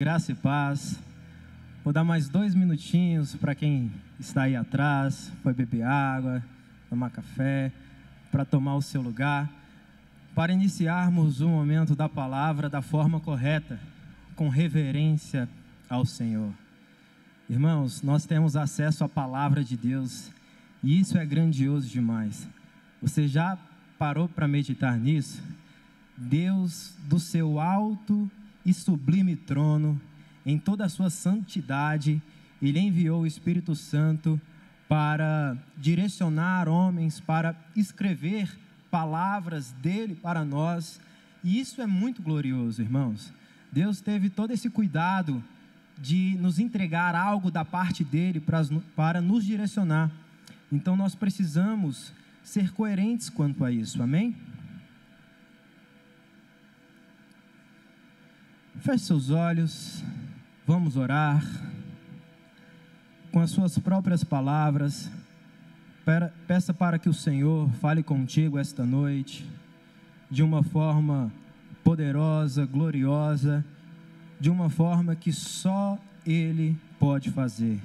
Graça e paz. Vou dar mais 2 minutinhos para quem está aí atrás, foi beber água, tomar café, para tomar o seu lugar, para iniciarmos o momento da palavra da forma correta, com reverência ao Senhor. Irmãos, nós temos acesso à palavra de Deus e isso é grandioso demais. Você já parou para meditar nisso? Deus, do seu alto e sublime trono, em toda a sua santidade, Ele enviou o Espírito Santo para direcionar homens, para escrever palavras dele para nós, e isso é muito glorioso, irmãos. Deus teve todo esse cuidado de nos entregar algo da parte dele para nos direcionar. Então nós precisamos ser coerentes quanto a isso, amém? Feche seus olhos, vamos orar. Com as suas próprias palavras, peça para que o Senhor fale contigo esta noite, de uma forma poderosa, gloriosa, de uma forma que só Ele pode fazer.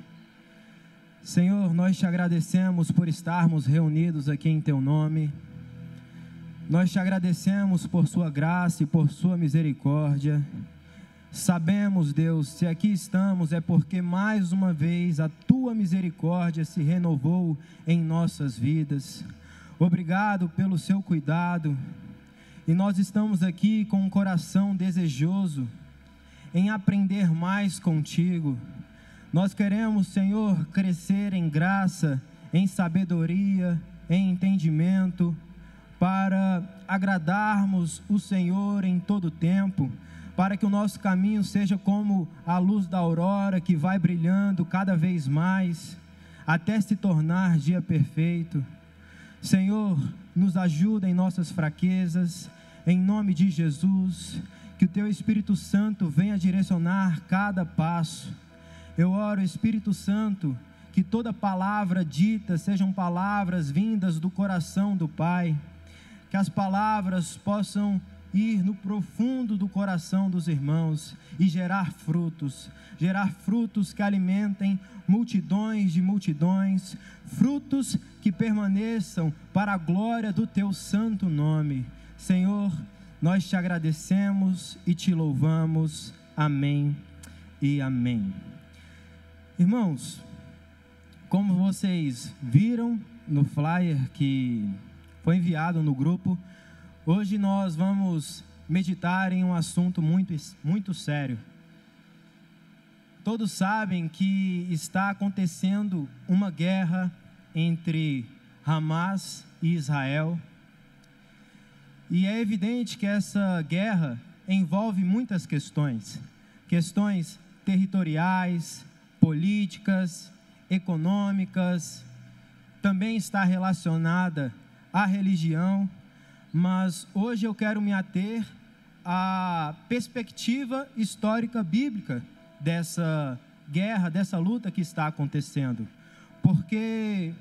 Senhor, nós te agradecemos por estarmos reunidos aqui em Teu nome. Nós te agradecemos por Sua graça e por Sua misericórdia. Sabemos, Deus, se aqui estamos é porque mais uma vez a Tua misericórdia se renovou em nossas vidas. Obrigado pelo Seu cuidado. E nós estamos aqui com um coração desejoso em aprender mais contigo. Nós queremos, Senhor, crescer em graça, em sabedoria, em entendimento, para agradarmos o Senhor em todo tempo, para que o nosso caminho seja como a luz da aurora que vai brilhando cada vez mais, até se tornar dia perfeito. Senhor, nos ajuda em nossas fraquezas, em nome de Jesus, que o Teu Espírito Santo venha direcionar cada passo. Eu oro, Espírito Santo, que toda palavra dita sejam palavras vindas do coração do Pai, que as palavras possam ir no profundo do coração dos irmãos e gerar frutos que alimentem multidões de multidões, frutos que permaneçam para a glória do Teu santo nome. Senhor, nós te agradecemos e te louvamos. Amém e amém. Irmãos, como vocês viram no flyer que foi enviado no grupo, hoje nós vamos meditar em um assunto muito sério. Todos sabem que está acontecendo uma guerra entre Hamas e Israel. E é evidente que essa guerra envolve muitas questões territoriais, políticas, econômicas, também está relacionada à religião. Mas hoje eu quero me ater à perspectiva histórica bíblica dessa guerra, dessa luta que está acontecendo. Porque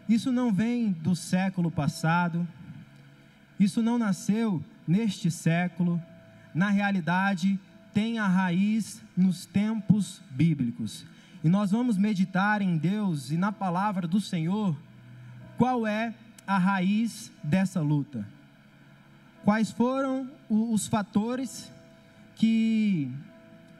isso não vem do século passado, isso não nasceu neste século, na realidade tem a raiz nos tempos bíblicos. E nós vamos meditar em Deus e na palavra do Senhor, qual é a raiz dessa luta. Quais foram os fatores que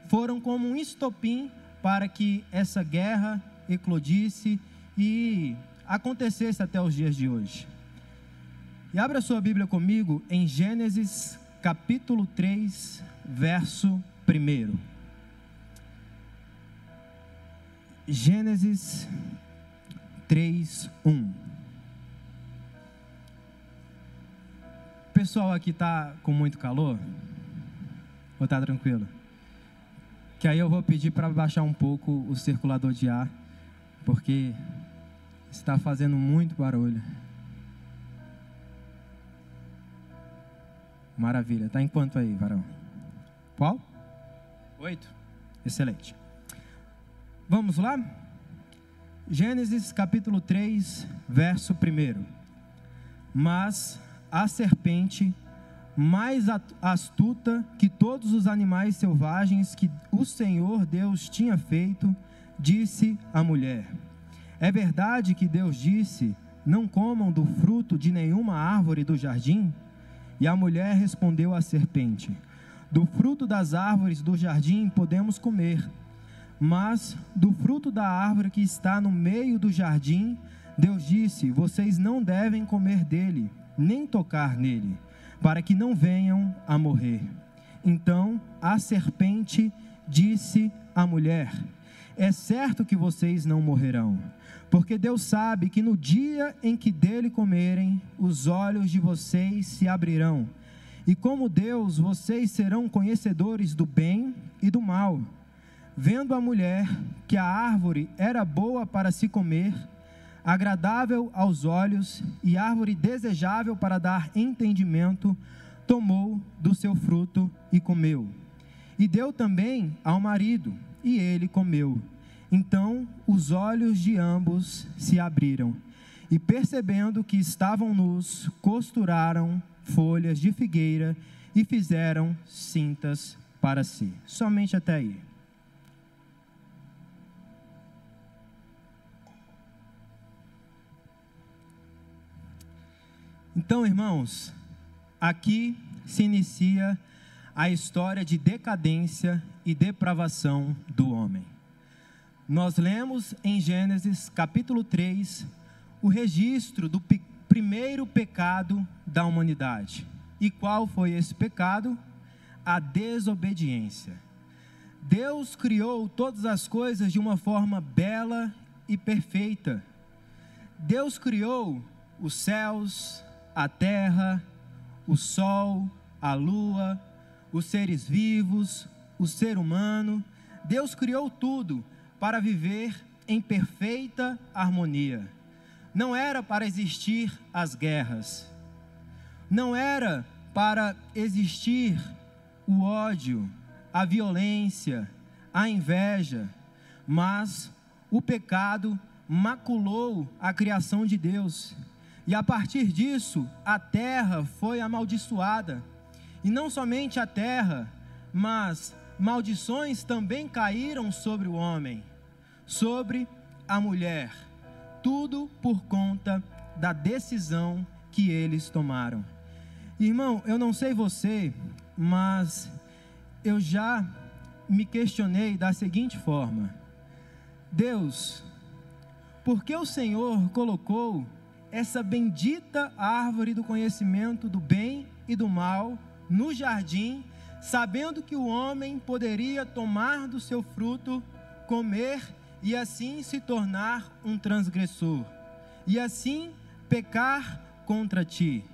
foram como um estopim para que essa guerra eclodisse e acontecesse até os dias de hoje. E abra sua Bíblia comigo em Gênesis capítulo 3, verso 1. Gênesis 3, 1. O pessoal aqui está com muito calor? Ou está tranquilo? Que aí eu vou pedir para baixar um pouco o circulador de ar, porque está fazendo muito barulho. Maravilha. Está em quanto aí, varão? Qual? 8? Excelente. Vamos lá? Gênesis capítulo 3, verso 1. Mas a serpente mais astuta que todos os animais selvagens que o Senhor Deus tinha feito, disse a mulher: é verdade que Deus disse: não comam do fruto de nenhuma árvore do jardim? E a mulher respondeu à serpente: do fruto das árvores do jardim podemos comer, mas do fruto da árvore que está no meio do jardim, Deus disse: vocês não devem comer dele, nem tocar nele, para que não venham a morrer. Então a serpente disse à mulher: é certo que vocês não morrerão, porque Deus sabe que no dia em que dele comerem, os olhos de vocês se abrirão, e como Deus, vocês serão conhecedores do bem e do mal. Vendo a mulher que a árvore era boa para se comer, agradável aos olhos e árvore desejável para dar entendimento, tomou do seu fruto e comeu. E deu também ao marido, e ele comeu. Então os olhos de ambos se abriram, e percebendo que estavam nus, costuraram folhas de figueira e fizeram cintas para si. Somente até aí. Então, irmãos, aqui se inicia a história de decadência e depravação do homem. Nós lemos em Gênesis capítulo 3 o registro do primeiro pecado da humanidade. E qual foi esse pecado? A desobediência. Deus criou todas as coisas de uma forma bela e perfeita. Deus criou os céus, a terra, o sol, a lua, os seres vivos, o ser humano. Deus criou tudo para viver em perfeita harmonia. Não era para existir as guerras, não era para existir o ódio, a violência, a inveja, mas o pecado maculou a criação de Deus. E a partir disso, a terra foi amaldiçoada. E não somente a terra, mas maldições também caíram sobre o homem, sobre a mulher. Tudo por conta da decisão que eles tomaram. Irmão, eu não sei você, mas eu já me questionei da seguinte forma: Deus, por que o Senhor colocou essa bendita árvore do conhecimento do bem e do mal no jardim, sabendo que o homem poderia tomar do seu fruto, comer e assim se tornar um transgressor, e assim pecar contra ti?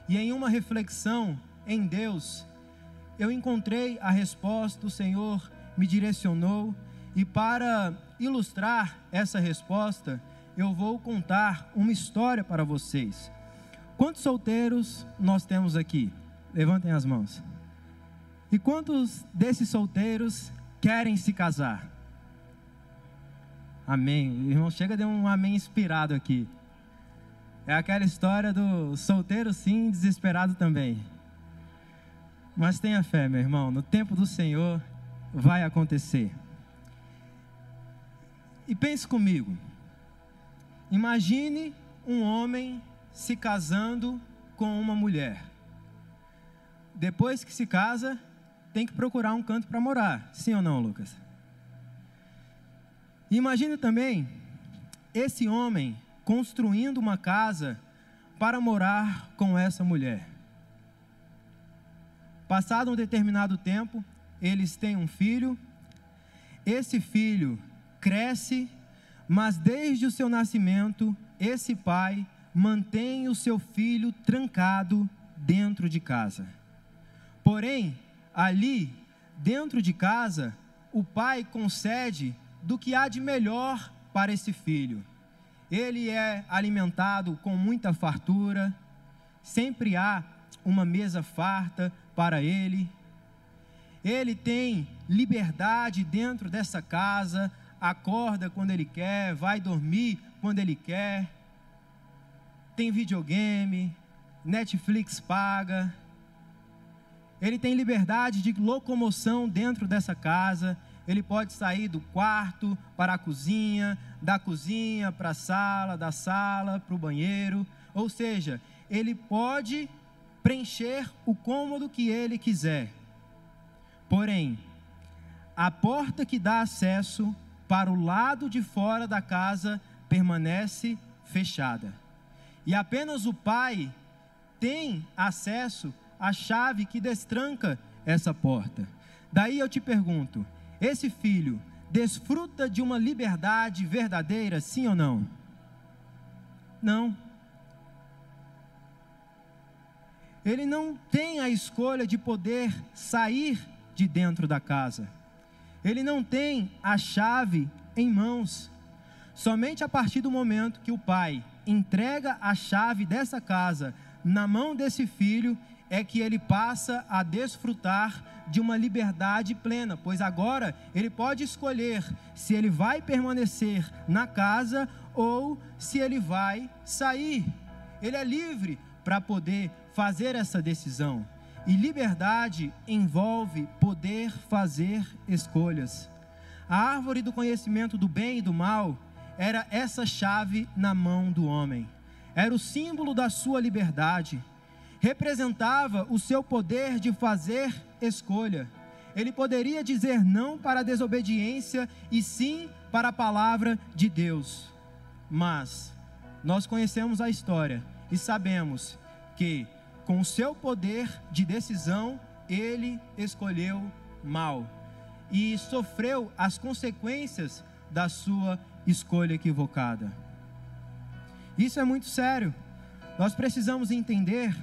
E em uma reflexão em Deus, eu encontrei a resposta. O Senhor me direcionou, e para ilustrar essa resposta, eu vou contar uma história para vocês. Quantos solteiros nós temos aqui? Levantem as mãos. E quantos desses solteiros querem se casar? Amém. O irmão chega de um amém inspirado aqui. É aquela história do solteiro sim, desesperado também. Mas tenha fé, meu irmão, no tempo do Senhor vai acontecer. E pense comigo. Imagine um homem se casando com uma mulher. Depois que se casa, tem que procurar um canto para morar. Sim ou não, Lucas? Imagine também esse homem construindo uma casa para morar com essa mulher. Passado um determinado tempo, eles têm um filho. Esse filho cresce, mas desde o seu nascimento, esse pai mantém o seu filho trancado dentro de casa. Porém, ali, dentro de casa, o pai concede do que há de melhor para esse filho. Ele é alimentado com muita fartura, sempre há uma mesa farta para ele. Ele tem liberdade dentro dessa casa, acorda quando ele quer, vai dormir quando ele quer. Tem videogame, Netflix paga. ele tem liberdade de locomoção dentro dessa casa, ele pode sair do quarto para a cozinha, da cozinha para a sala, da sala para o banheiro, ou seja, ele pode preencher o cômodo que ele quiser. Porém, a porta que dá acesso para o lado de fora da casa permanece fechada. E apenas o pai tem acesso à chave que destranca essa porta. Daí eu te pergunto, esse filho desfruta de uma liberdade verdadeira, sim ou não? Não. Ele não tem a escolha de poder sair de dentro da casa. Ele não tem a chave em mãos. Somente a partir do momento que o pai entrega a chave dessa casa na mão desse filho, é que ele passa a desfrutar de uma liberdade plena, pois agora ele pode escolher se ele vai permanecer na casa ou se ele vai sair. Ele é livre para poder fazer essa decisão. E liberdade envolve poder fazer escolhas. A árvore do conhecimento do bem e do mal era essa chave na mão do homem. Era o símbolo da sua liberdade. Representava o seu poder de fazer escolha. Ele poderia dizer não para a desobediência e sim para a palavra de Deus. Mas nós conhecemos a história e sabemos que com o seu poder de decisão, ele escolheu mal e sofreu as consequências da sua escolha equivocada. Isso é muito sério. Nós precisamos entender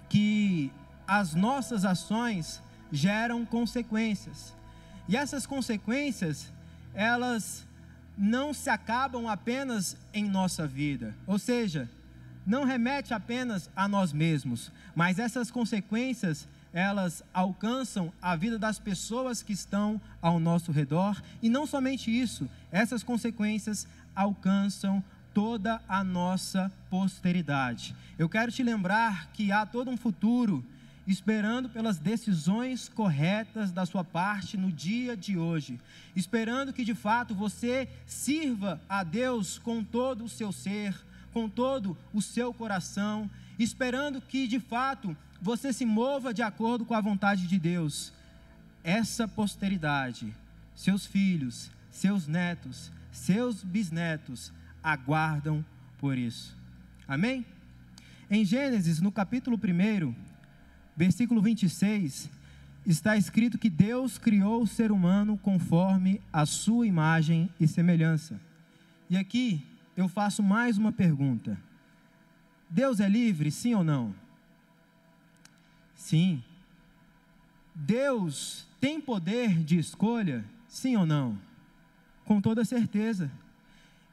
que as nossas ações geram consequências. E essas consequências, elas não se acabam apenas em nossa vida. Ou seja, não remete apenas a nós mesmos, mas essas consequências, elas alcançam a vida das pessoas que estão ao nosso redor, e não somente isso, essas consequências alcançam toda a nossa posteridade. Eu quero te lembrar que há todo um futuro esperando pelas decisões corretas da sua parte no dia de hoje, esperando que de fato você sirva a Deus com todo o seu ser, com todo o seu coração, esperando que de fato você se mova de acordo com a vontade de Deus. Essa posteridade, seus filhos, seus netos, seus bisnetos, aguardam por isso. Amém? Em Gênesis, no capítulo 1, versículo 26, está escrito que Deus criou o ser humano conforme a sua imagem e semelhança. E aqui eu faço mais uma pergunta. Deus é livre, sim ou não? Sim. Deus tem poder de escolha, sim ou não? Com toda certeza.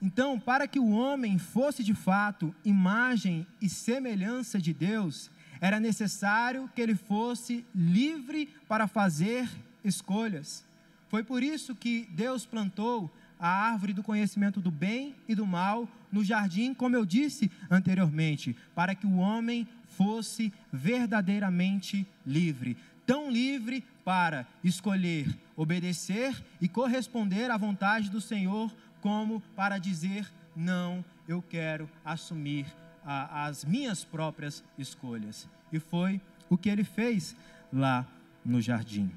Então, para que o homem fosse de fato imagem e semelhança de Deus, era necessário que ele fosse livre para fazer escolhas. Foi por isso que Deus plantou a árvore do conhecimento do bem e do mal no jardim, como eu disse anteriormente, para que o homem fosse verdadeiramente livre. Tão livre para escolher obedecer e corresponder à vontade do Senhor, como para dizer, não, eu quero assumir as minhas próprias escolhas. E foi o que ele fez lá no jardim.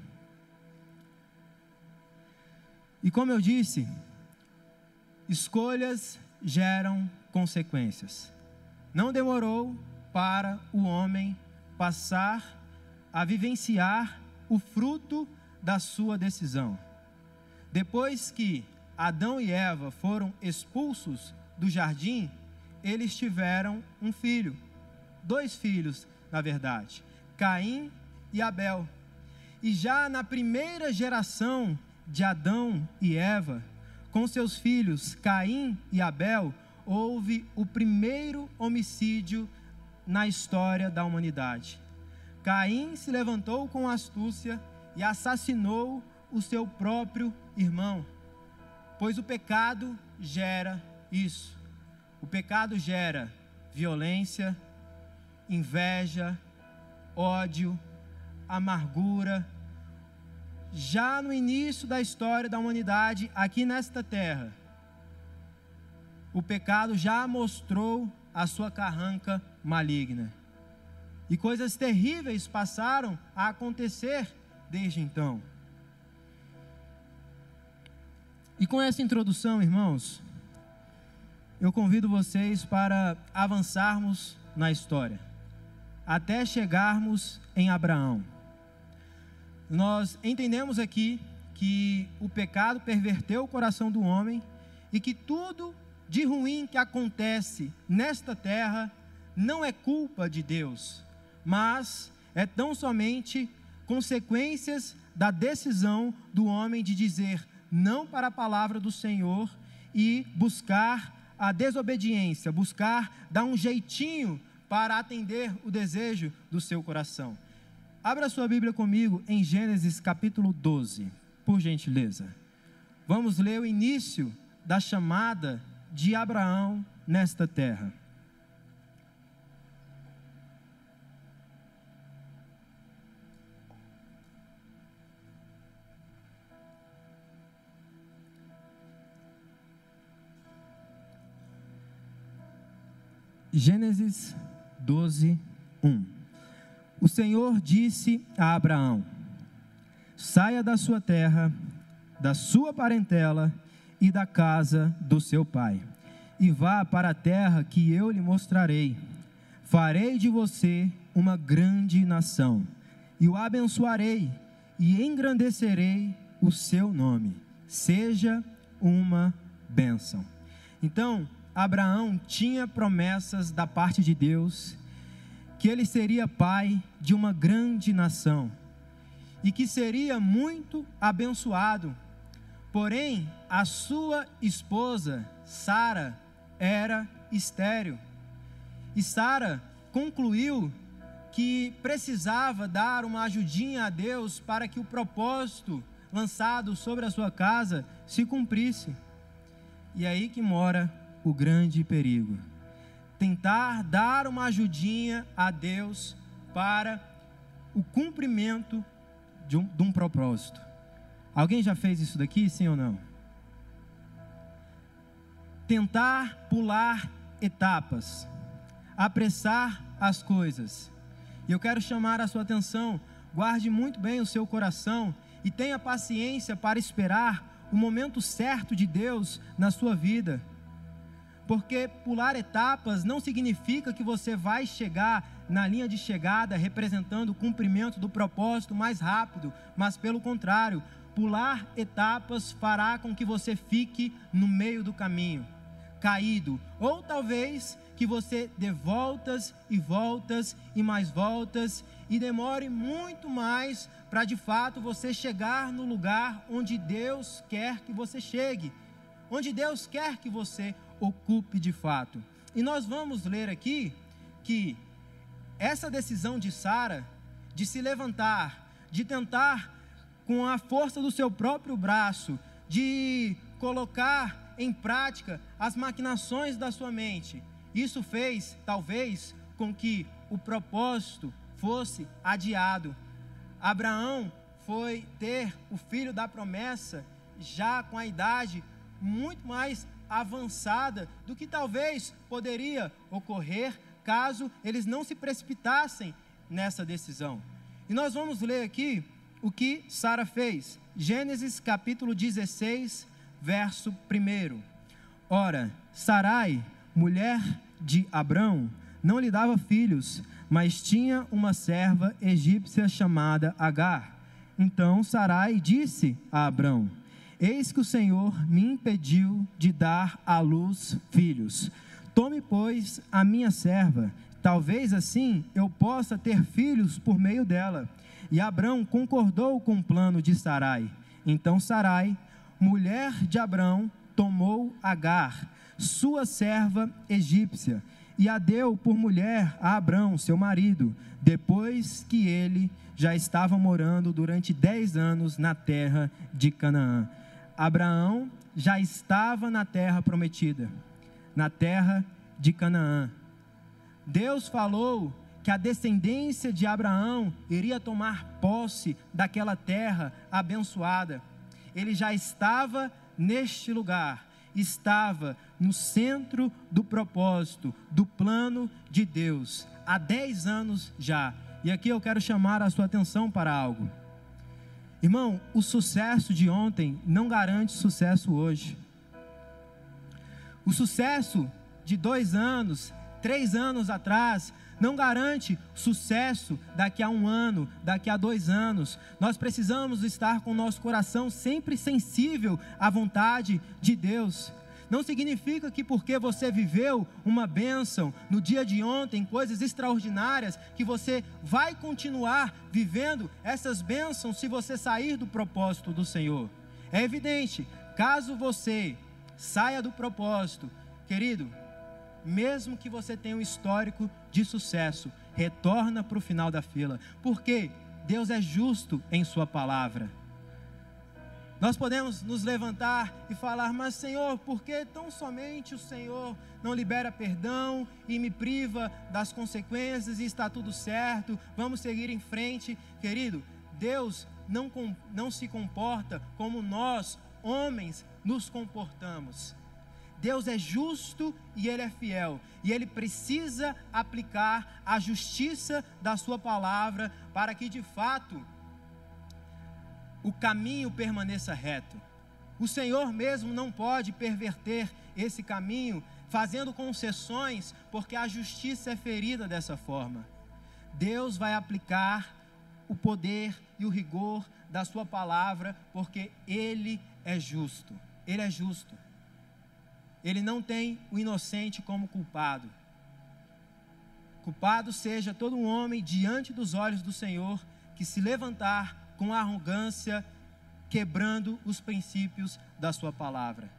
E como eu disse, escolhas geram consequências. Não demorou para o homem passar a vivenciar o fruto da sua decisão. Depois que Adão e Eva foram expulsos do jardim, eles tiveram um filho, 2 filhos, na verdade, Caim e Abel. E já na primeira geração de Adão e Eva, com seus filhos Caim e Abel, houve o primeiro homicídio na história da humanidade. Caim se levantou com astúcia e assassinou o seu próprio irmão, pois o pecado gera isso. O pecado gera violência, inveja, ódio, amargura. Já no início da história da humanidade, aqui nesta terra, o pecado já mostrou a sua carranca maligna. E coisas terríveis passaram a acontecer desde então. E com essa introdução, irmãos, eu convido vocês para avançarmos na história, até chegarmos em Abraão. Nós entendemos aqui que o pecado perverteu o coração do homem e que tudo de ruim que acontece nesta terra não é culpa de Deus, mas é tão somente consequências da decisão do homem de dizer não para a palavra do Senhor e buscar a desobediência, buscar dar um jeitinho para atender o desejo do seu coração. Abra sua Bíblia comigo em Gênesis capítulo 12, por gentileza. Vamos ler o início da chamada de Abraão nesta terra. Gênesis 12, 1. O Senhor disse a Abraão: saia da sua terra, da sua parentela e da casa do seu pai, e vá para a terra que eu lhe mostrarei. Farei de você uma grande nação, e o abençoarei, e engrandecerei o seu nome. Seja uma bênção. Então, Abraão tinha promessas da parte de Deus, que ele seria pai de uma grande nação, e que seria muito abençoado. Porém, a sua esposa, Sara, era estéril. E Sara concluiu que precisava dar uma ajudinha a Deus para que o propósito lançado sobre a sua casa se cumprisse. E é aí que mora o grande perigo. Tentar dar uma ajudinha a Deus para o cumprimento de um propósito. Alguém já fez isso daqui, sim ou não? Tentar pular etapas, apressar as coisas. E eu quero chamar a sua atenção, guarde muito bem o seu coração e tenha paciência para esperar o momento certo de Deus na sua vida. Porque pular etapas não significa que você vai chegar na linha de chegada representando o cumprimento do propósito mais rápido, mas pelo contrário, pular etapas fará com que você fique no meio do caminho, caído, ou talvez que você dê voltas e voltas e mais voltas e demore muito mais para de fato você chegar no lugar onde Deus quer que você chegue, onde Deus quer que você ocupe de fato. E nós vamos ler aqui que essa decisão de Sara de se levantar, de tentar com a força do seu próprio braço, de colocar em prática as maquinações da sua mente, isso fez talvez com que o propósito fosse adiado. Abraão foi ter o filho da promessa já com a idade muito mais avançada do que talvez poderia ocorrer caso eles não se precipitassem nessa decisão. E nós vamos ler aqui o que Sara fez. Gênesis capítulo 16, verso 1. Ora, Sarai, mulher de Abrão, não lhe dava filhos, mas tinha uma serva egípcia chamada Agar. Então Sarai disse a Abrão: eis que o Senhor me impediu de dar à luz filhos. Tome, pois, a minha serva, talvez assim eu possa ter filhos por meio dela. E Abrão concordou com o plano de Sarai. Então Sarai, mulher de Abrão, tomou Agar, sua serva egípcia, e a deu por mulher a Abrão, seu marido, depois que ele já estava morando durante 10 anos na terra de Canaã. Abraão já estava na terra prometida, na terra de Canaã. Deus falou que a descendência de Abraão iria tomar posse daquela terra abençoada. Ele já estava neste lugar, estava no centro do propósito, do plano de Deus, há 10 anos já. E aqui eu quero chamar a sua atenção para algo. Irmão, o sucesso de ontem não garante sucesso hoje. O sucesso de 2 anos, 3 anos atrás, não garante sucesso daqui a 1 ano, daqui a 2 anos. Nós precisamos estar com o nosso coração sempre sensível à vontade de Deus. Não significa que porque você viveu uma bênção no dia de ontem, coisas extraordinárias, que você vai continuar vivendo essas bênçãos se você sair do propósito do Senhor. É evidente, caso você saia do propósito, querido, mesmo que você tenha um histórico de sucesso, retorna para o final da fila, porque Deus é justo em sua palavra. Nós podemos nos levantar e falar, mas Senhor, por que tão somente o Senhor não libera perdão e me priva das consequências e está tudo certo, vamos seguir em frente? Querido, Deus não se comporta como nós, homens, nos comportamos. Deus é justo e Ele é fiel, e Ele precisa aplicar a justiça da sua palavra para que de fato o caminho permaneça reto. O Senhor mesmo não pode perverter esse caminho, fazendo concessões, porque a justiça é ferida dessa forma. Deus vai aplicar o poder e o rigor da sua palavra, porque Ele é justo. Ele é justo. Ele não tem o inocente como culpado. Culpado seja todo um homem diante dos olhos do Senhor que se levantar com arrogância, quebrando os princípios da sua palavra.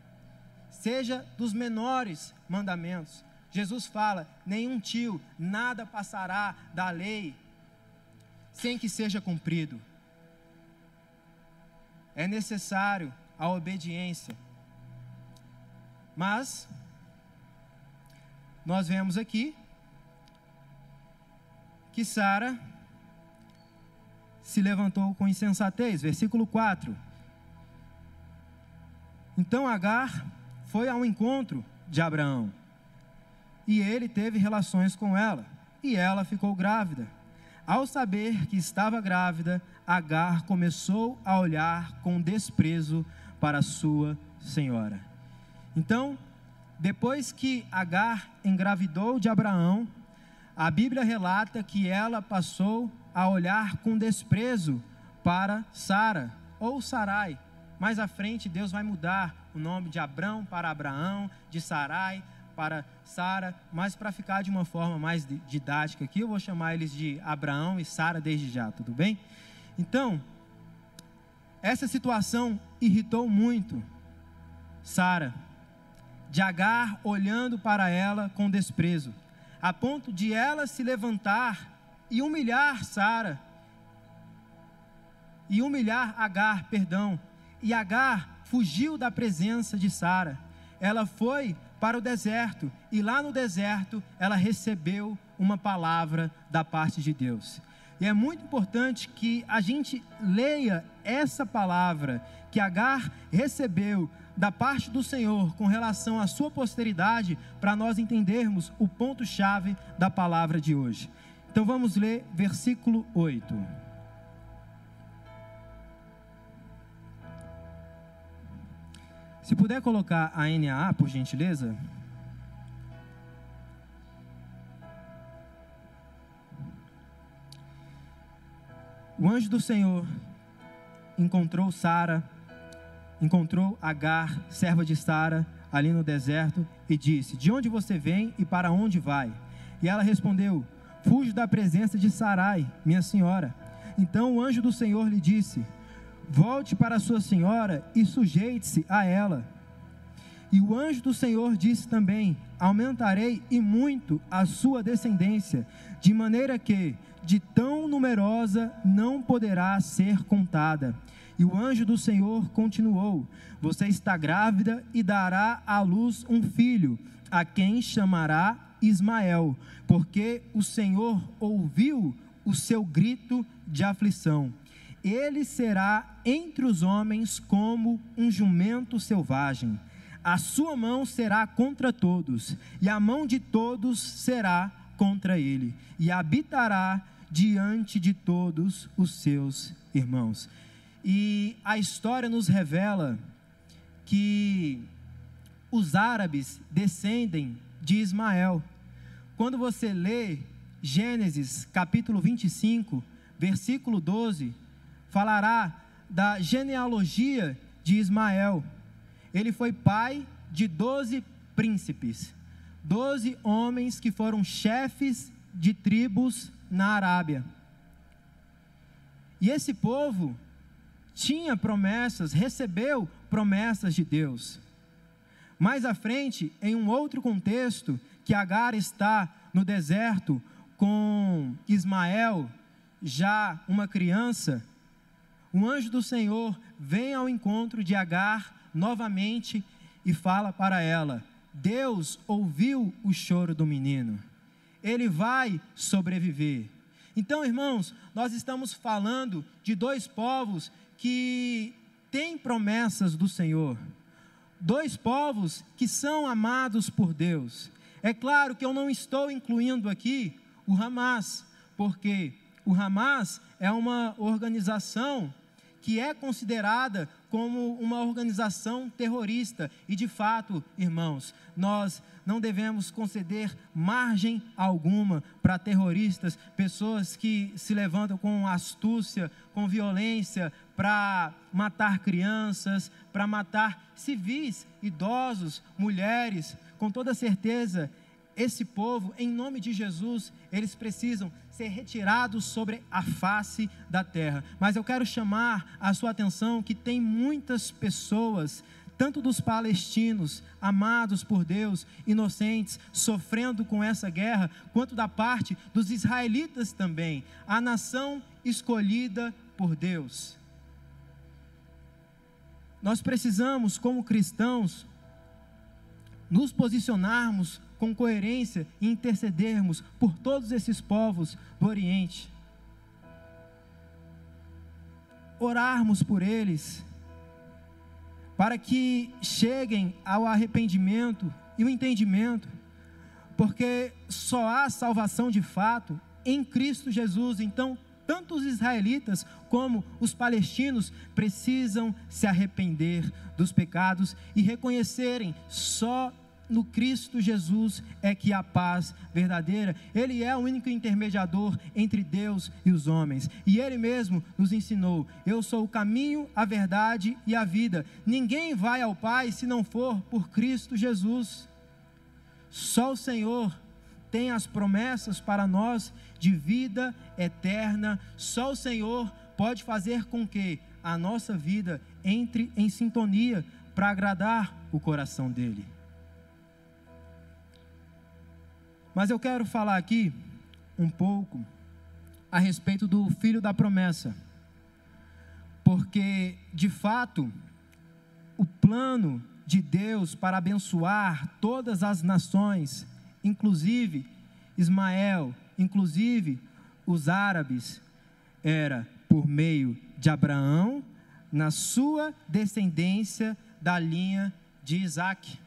Seja dos menores mandamentos. Jesus fala, nenhum tio, nada passará da lei sem que seja cumprido. É necessário a obediência. Mas nós vemos aqui que Sara se levantou com insensatez, versículo 4. Então Agar foi ao encontro de Abraão, e ele teve relações com ela, e ela ficou grávida. Ao saber que estava grávida, Agar começou a olhar com desprezo para sua senhora. Então, depois que Agar engravidou de Abraão, a Bíblia relata que ela passou a olhar com desprezo para Sara, ou Sarai. Mais à frente, Deus vai mudar o nome de Abrão para Abraão, de Sarai para Sara, mas para ficar de uma forma mais didática aqui, eu vou chamar eles de Abraão e Sara desde já, tudo bem? Então, essa situação irritou muito Sara, de Agar olhando para ela com desprezo, a ponto de ela se levantar e humilhar Sara, e humilhar Agar, e Agar fugiu da presença de Sara. Ela foi para o deserto, e lá no deserto ela recebeu uma palavra da parte de Deus. E é muito importante que a gente leia essa palavra que Agar recebeu da parte do Senhor com relação à sua posteridade, para nós entendermos o ponto-chave da palavra de hoje. Então vamos ler versículo 8. Se puder colocar a NAA, por gentileza. O anjo do Senhor encontrou Agar, serva de Sara, ali no deserto, e disse: de onde você vem e para onde vai? E ela respondeu: fujo da presença de Sarai, minha senhora. Então o anjo do Senhor lhe disse: volte para sua senhora e sujeite-se a ela. E o anjo do Senhor disse também: aumentarei e muito a sua descendência, de maneira que de tão numerosa não poderá ser contada. E o anjo do Senhor continuou: você está grávida e dará à luz um filho, a quem chamará Ismael, porque o Senhor ouviu o seu grito de aflição. Ele será entre os homens como um jumento selvagem. A sua mão será contra todos, e a mão de todos será contra ele, e habitará diante de todos os seus irmãos. E a história nos revela que os árabes descendem de Ismael. Quando você lê Gênesis capítulo 25, versículo 12, falará da genealogia de Ismael. Ele foi pai de 12 príncipes, 12 homens que foram chefes de tribos na Arábia. E esse povo tinha promessas, recebeu promessas de Deus. Mais à frente, em um outro contexto, que Agar está no deserto com Ismael, já uma criança, um anjo do Senhor vem ao encontro de Agar novamente e fala para ela: Deus ouviu o choro do menino, ele vai sobreviver. Então, irmãos, nós estamos falando de dois povos que têm promessas do Senhor, dois povos que são amados por Deus. É claro que eu não estou incluindo aqui o Hamas, porque o Hamas é uma organização que é considerada como uma organização terrorista, e de fato, irmãos, nós não devemos conceder margem alguma para terroristas, pessoas que se levantam com astúcia, com violência, para matar crianças, para matar civis, idosos, mulheres. Com toda certeza, esse povo, em nome de Jesus, eles precisam ser retirados sobre a face da terra. Mas eu quero chamar a sua atenção que tem muitas pessoas, tanto dos palestinos, amados por Deus, inocentes, sofrendo com essa guerra, quanto da parte dos israelitas também, a nação escolhida por Deus. Nós precisamos, como cristãos, nos posicionarmos com coerência e intercedermos por todos esses povos do Oriente. Orarmos por eles, para que cheguem ao arrependimento e o entendimento, porque só há salvação de fato em Cristo Jesus. Então, tanto os israelitas como os palestinos precisam se arrepender dos pecados e reconhecerem só no Cristo Jesus é que há paz verdadeira. Ele é o único intermediador entre Deus e os homens, e Ele mesmo nos ensinou: eu sou o caminho, a verdade e a vida. Ninguém vai ao Pai se não for por Cristo Jesus. Só o Senhor tem as promessas para nós de vida eterna. Só o Senhor pode fazer com que a nossa vida entre em sintonia para agradar o coração dEle. Mas eu quero falar aqui um pouco a respeito do filho da promessa, porque de fato o plano de Deus para abençoar todas as nações, inclusive Ismael, inclusive os árabes, era por meio de Abraão, na sua descendência da linha de Isaque.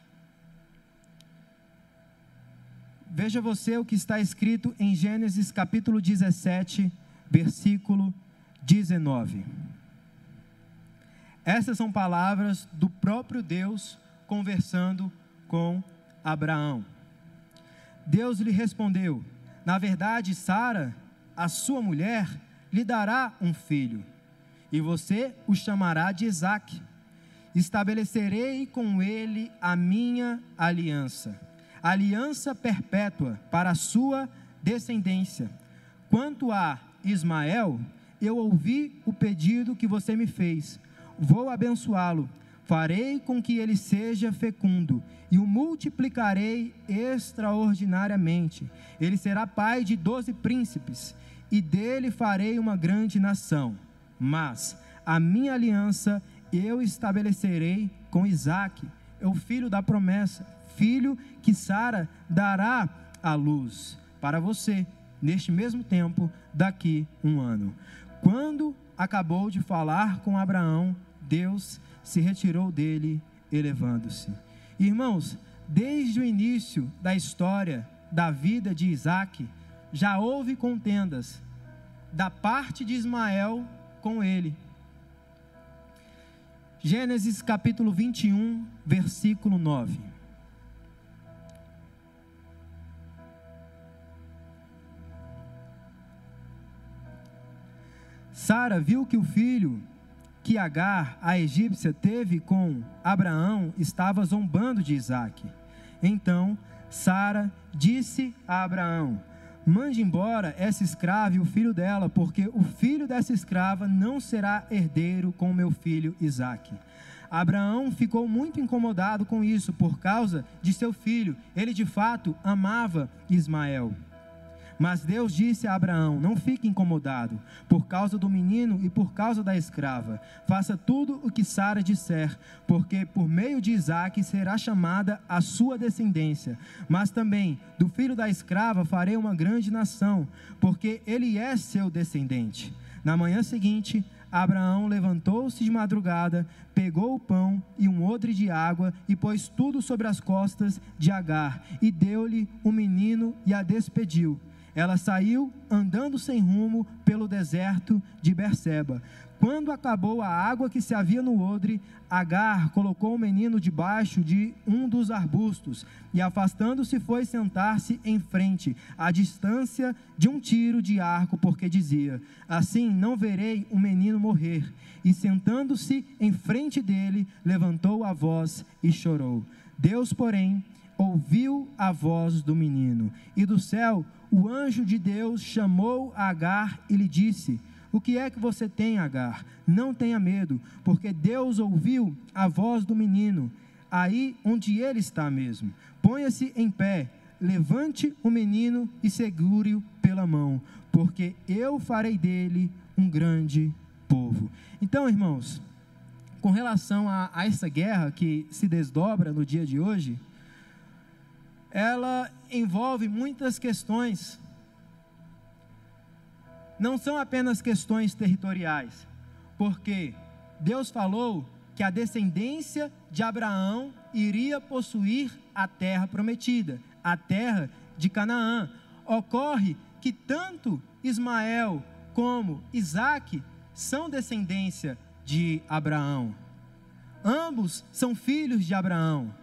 Veja você o que está escrito em Gênesis capítulo 17, versículo 19. Essas são palavras do próprio Deus conversando com Abraão. Deus lhe respondeu: na verdade, Sara, a sua mulher, lhe dará um filho, e você o chamará de Isaque. Estabelecerei com ele a minha aliança, aliança perpétua para a sua descendência. Quanto a Ismael, eu ouvi o pedido que você me fez. Vou abençoá-lo, farei com que ele seja fecundo e o multiplicarei extraordinariamente. Ele será pai de 12 príncipes e dele farei uma grande nação. Mas a minha aliança eu estabelecerei com Isaque, é o filho da promessa, filho que Sara dará à luz para você, neste mesmo tempo, daqui 1 ano. Quando acabou de falar com Abraão, Deus se retirou dele, elevando-se. Irmãos, desde o início da história da vida de Isaque, já houve contendas da parte de Ismael com ele. Gênesis capítulo 21, versículo 9. Sara viu que o filho que Agar, a egípcia, teve com Abraão estava zombando de Isaque. Então Sara disse a Abraão: mande embora essa escrava e o filho dela, porque o filho dessa escrava não será herdeiro com meu filho Isaque. Abraão ficou muito incomodado com isso por causa de seu filho. Ele de fato amava Ismael. Mas Deus disse a Abraão: não fique incomodado por causa do menino e por causa da escrava. Faça tudo o que Sara disser, porque por meio de Isaque será chamada a sua descendência. Mas também do filho da escrava farei uma grande nação, porque ele é seu descendente. Na manhã seguinte, Abraão levantou-se de madrugada, pegou o pão e um odre de água e pôs tudo sobre as costas de Agar e deu-lhe o menino e a despediu. Ela saiu andando sem rumo pelo deserto de Berseba. Quando acabou a água que se havia no odre, Agar colocou o menino debaixo de um dos arbustos e, afastando-se, foi sentar-se em frente, à distância de um tiro de arco, porque dizia: assim não verei o menino morrer. E sentando-se em frente dele, levantou a voz e chorou. Deus, porém, ouviu a voz do menino, e do céu o anjo de Deus chamou Agar e lhe disse: o que é que você tem, Agar? Não tenha medo, porque Deus ouviu a voz do menino, aí onde ele está mesmo. Ponha-se em pé, levante o menino e segure-o pela mão, porque eu farei dele um grande povo. Então, irmãos, com relação a essa guerra que se desdobra no dia de hoje, ela envolve muitas questões. Não são apenas questões territoriais, porque Deus falou que a descendência de Abraão iria possuir a terra prometida, a terra de Canaã. Ocorre que tanto Ismael como Isaque são descendência de Abraão. Ambos são filhos de Abraão.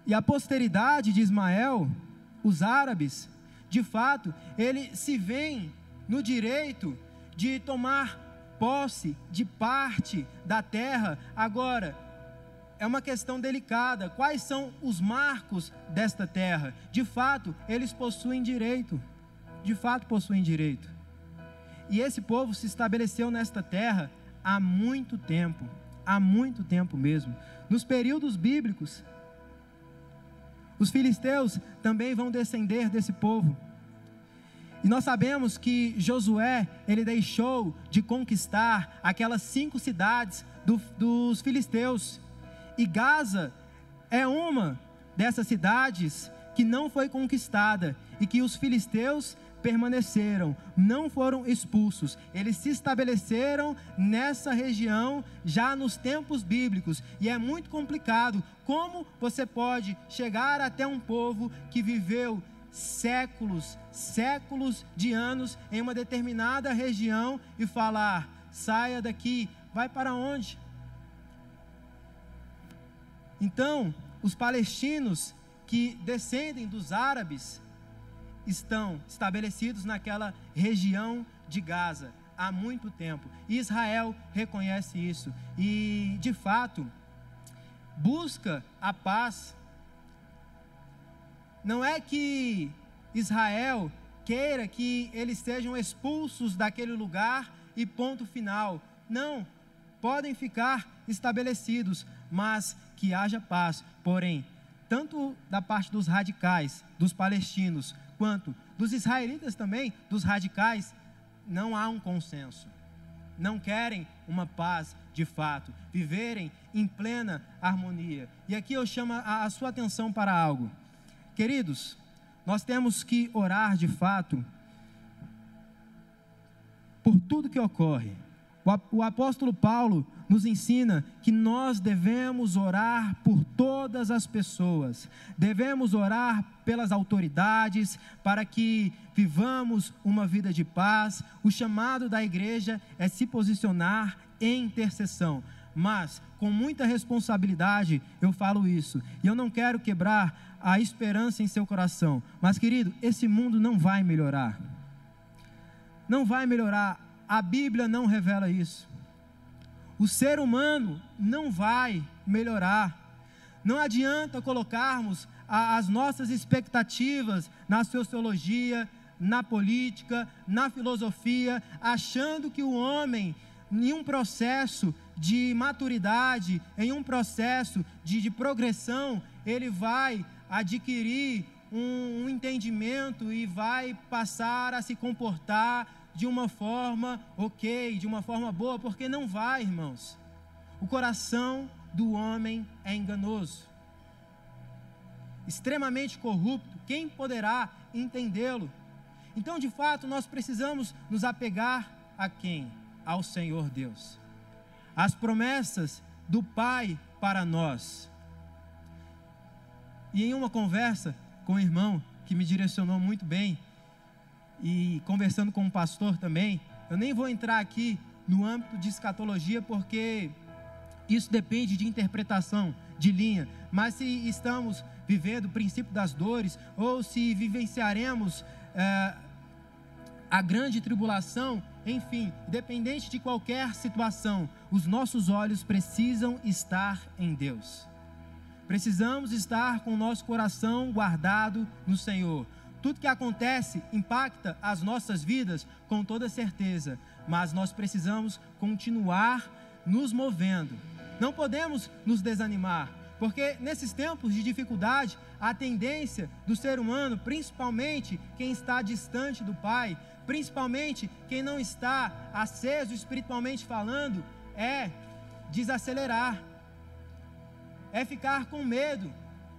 E a posteridade de Ismael, os árabes, de fato, ele se vê no direito de tomar posse de parte da terra. Agora, é uma questão delicada. Quais são os marcos desta terra? De fato, eles possuem direito. De fato, possuem direito. E esse povo se estabeleceu nesta terra há muito tempo mesmo. Nos períodos bíblicos, os filisteus também vão descender desse povo. E nós sabemos que Josué, ele deixou de conquistar aquelas 5 cidades dos filisteus. E Gaza é uma dessas cidades que não foi conquistada e que os filisteus permaneceram, não foram expulsos. Eles se estabeleceram nessa região já nos tempos bíblicos, e é muito complicado como você pode chegar até um povo que viveu séculos de anos em uma determinada região e falar: saia daqui, vai para onde? Então, os palestinos que descendem dos árabes estão estabelecidos naquela região de Gaza há muito tempo. Israel reconhece isso e, de fato, busca a paz. Não é que Israel queira que eles sejam expulsos daquele lugar e ponto final. Não, podem ficar estabelecidos, mas que haja paz. Porém, tanto da parte dos radicais, dos palestinos, quanto dos israelitas também, dos radicais, não há um consenso. não querem uma paz de fato, viverem em plena harmonia. E aqui eu chamo a sua atenção para algo. Queridos, nós temos que orar de fato por tudo que ocorre. O apóstolo Paulo nos ensina que nós devemos orar por todas as pessoas, devemos orar pelas autoridades, para que vivamos uma vida de paz. O chamado da igreja é se posicionar em intercessão, mas com muita responsabilidade eu falo isso, e eu não quero quebrar a esperança em seu coração, mas querido, esse mundo não vai melhorar, não vai melhorar. A Bíblia não revela isso. O ser humano não vai melhorar. Não adianta colocarmos as nossas expectativas na sociologia, na política, na filosofia, achando que o homem, em um processo de maturidade, em um processo de progressão, ele vai adquirir um entendimento e vai passar a se comportar de uma forma de uma forma boa, porque não vai, irmãos. O coração do homem é enganoso, extremamente corrupto. Quem poderá entendê-lo? Então, de fato, nós precisamos nos apegar a quem? Ao Senhor Deus. As promessas do Pai para nós. E em uma conversa com um irmão que me direcionou muito bem, e conversando com um pastor também, eu nem vou entrar aqui no âmbito de escatologia, porque isso depende de interpretação, de linha, mas se estamos vivendo o princípio das dores, ou se vivenciaremos a grande tribulação, enfim, independente de qualquer situação, os nossos olhos precisam estar em Deus, precisamos estar com o nosso coração guardado no Senhor. Tudo que acontece impacta as nossas vidas com toda certeza, mas nós precisamos continuar nos movendo. Não podemos nos desanimar, porque nesses tempos de dificuldade, a tendência do ser humano, principalmente quem está distante do Pai, principalmente quem não está aceso espiritualmente falando, é desacelerar, é ficar com medo,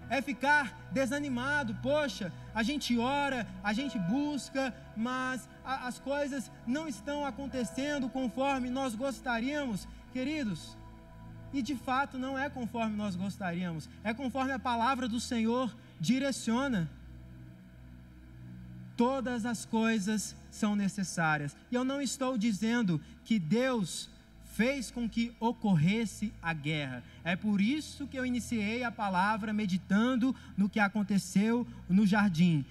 é ficar desanimado. Poxa, a gente ora, a gente busca, mas as coisas não estão acontecendo conforme nós gostaríamos, queridos. E de fato não é conforme nós gostaríamos, é conforme a palavra do Senhor direciona. Todas as coisas são necessárias. E eu não estou dizendo que Deus fez com que ocorresse a guerra. É por isso que eu iniciei a palavra meditando no que aconteceu no jardim.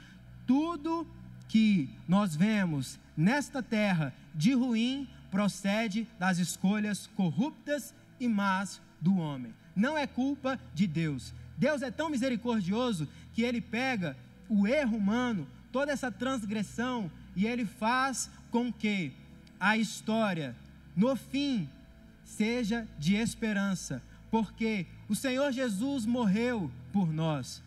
Tudo que nós vemos nesta terra de ruim procede das escolhas corruptas e más do homem. Não é culpa de Deus. Deus é tão misericordioso que Ele pega o erro humano, toda essa transgressão, e Ele faz com que a história, no fim, seja de esperança, porque o Senhor Jesus morreu por nós.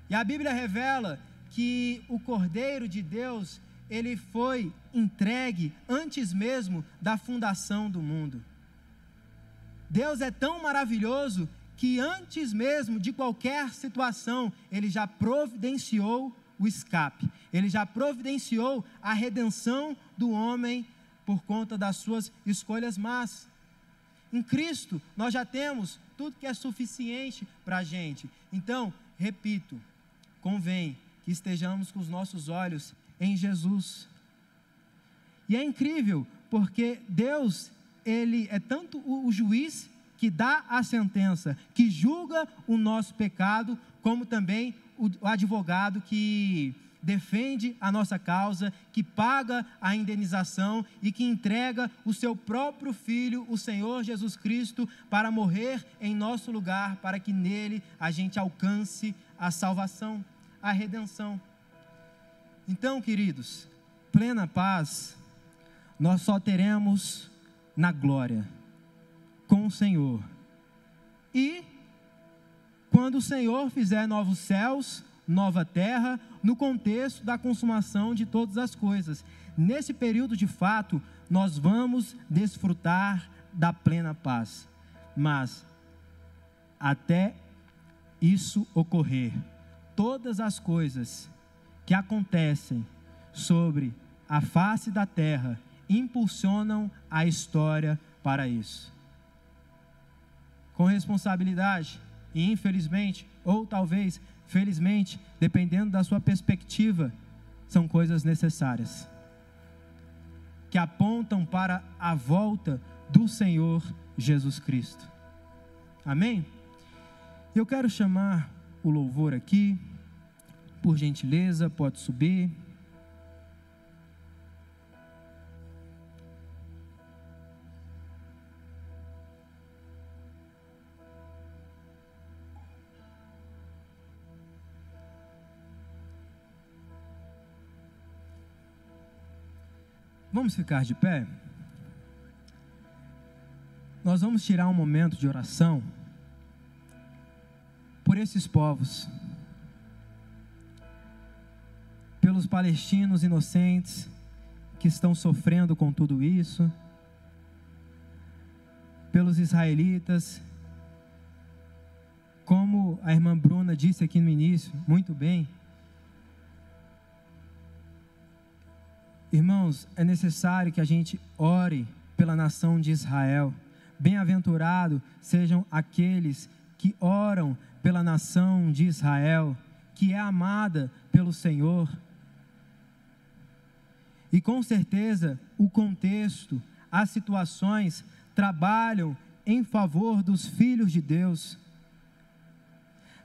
E a Bíblia revela que o Cordeiro de Deus, ele foi entregue antes mesmo da fundação do mundo. Deus é tão maravilhoso que antes mesmo de qualquer situação, ele já providenciou o escape, ele já providenciou a redenção do homem por conta das suas escolhas más. Em Cristo, nós já temos tudo que é suficiente para a gente. Então, repito, convém que estejamos com os nossos olhos em Jesus. E é incrível, porque Deus, Ele é tanto o juiz que dá a sentença, que julga o nosso pecado, como também o advogado que defende a nossa causa, que paga a indenização e que entrega o seu próprio Filho, o Senhor Jesus Cristo, para morrer em nosso lugar, para que nele a gente alcance a salvação, a redenção. Então, queridos, plena paz nós só teremos na glória, com o Senhor. E quando o Senhor fizer novos céus, nova terra, no contexto da consumação de todas as coisas. Nesse período, de fato, nós vamos desfrutar da plena paz. Mas, até isso ocorrer, todas as coisas que acontecem sobre a face da terra impulsionam a história para isso. Com responsabilidade e infelizmente, ou talvez felizmente, dependendo da sua perspectiva, são coisas necessárias, que apontam para a volta do Senhor Jesus Cristo. Amém? Eu quero chamar o louvor aqui, por gentileza, pode subir. Vamos ficar de pé? Nós vamos tirar um momento de oração por esses povos, pelos palestinos inocentes que estão sofrendo com tudo isso, pelos israelitas, como a irmã Bruna disse aqui no início, muito bem. Irmãos, é necessário que a gente ore pela nação de Israel. Bem-aventurado sejam aqueles que oram pela nação de Israel, que é amada pelo Senhor. E com certeza o contexto, as situações trabalham em favor dos filhos de Deus.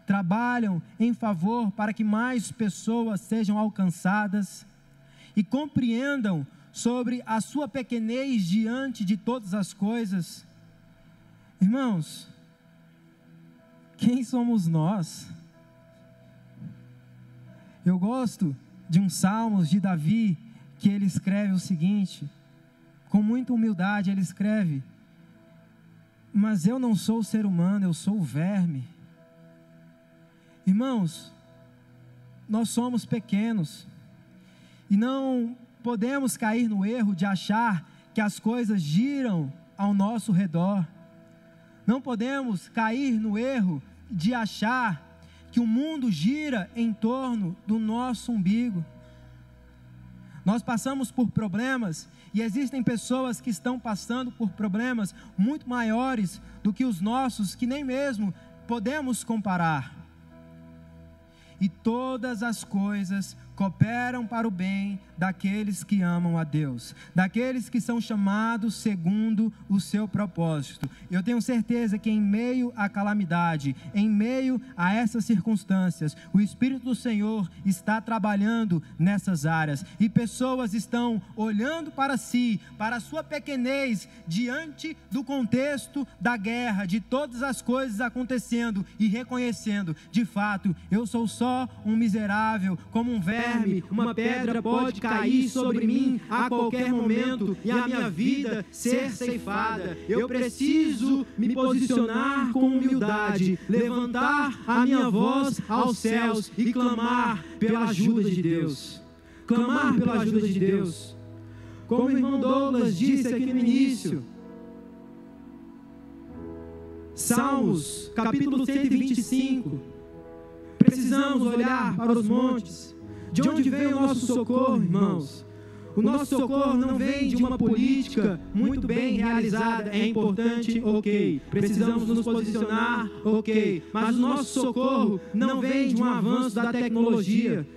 Trabalham em favor para que mais pessoas sejam alcançadas e compreendam sobre a sua pequenez diante de todas as coisas. Irmãos, quem somos nós? Eu gosto de um Salmos de Davi, que ele escreve o seguinte, com muita humildade ele escreve: mas eu não sou ser humano, eu sou verme. Irmãos, nós somos pequenos, e não podemos cair no erro de achar que as coisas giram ao nosso redor. Não podemos cair no erro de achar que o mundo gira em torno do nosso umbigo. Nós passamos por problemas e existem pessoas que estão passando por problemas muito maiores do que os nossos, que nem mesmo podemos comparar. E todas as coisas cooperam para o bem daqueles que amam a Deus, daqueles que são chamados segundo o seu propósito. Eu tenho certeza que em meio à calamidade, em meio a essas circunstâncias, o Espírito do Senhor está trabalhando nessas áreas, e pessoas estão olhando para si, para a sua pequenez, diante do contexto da guerra, de todas as coisas acontecendo, e reconhecendo, de fato, eu sou só um miserável, como um verme, uma pedra pode cair sobre mim a qualquer momento e a minha vida ser ceifada. Eu preciso me posicionar com humildade, levantar a minha voz aos céus e clamar pela ajuda de Deus. Clamar pela ajuda de Deus. Como o irmão Douglas disse aqui no início, Salmos, capítulo 125, precisamos olhar para os montes. De onde vem o nosso socorro, irmãos? O nosso socorro não vem de uma política muito bem realizada, é importante, ok. Precisamos nos posicionar, ok. Mas o nosso socorro não vem de um avanço da tecnologia.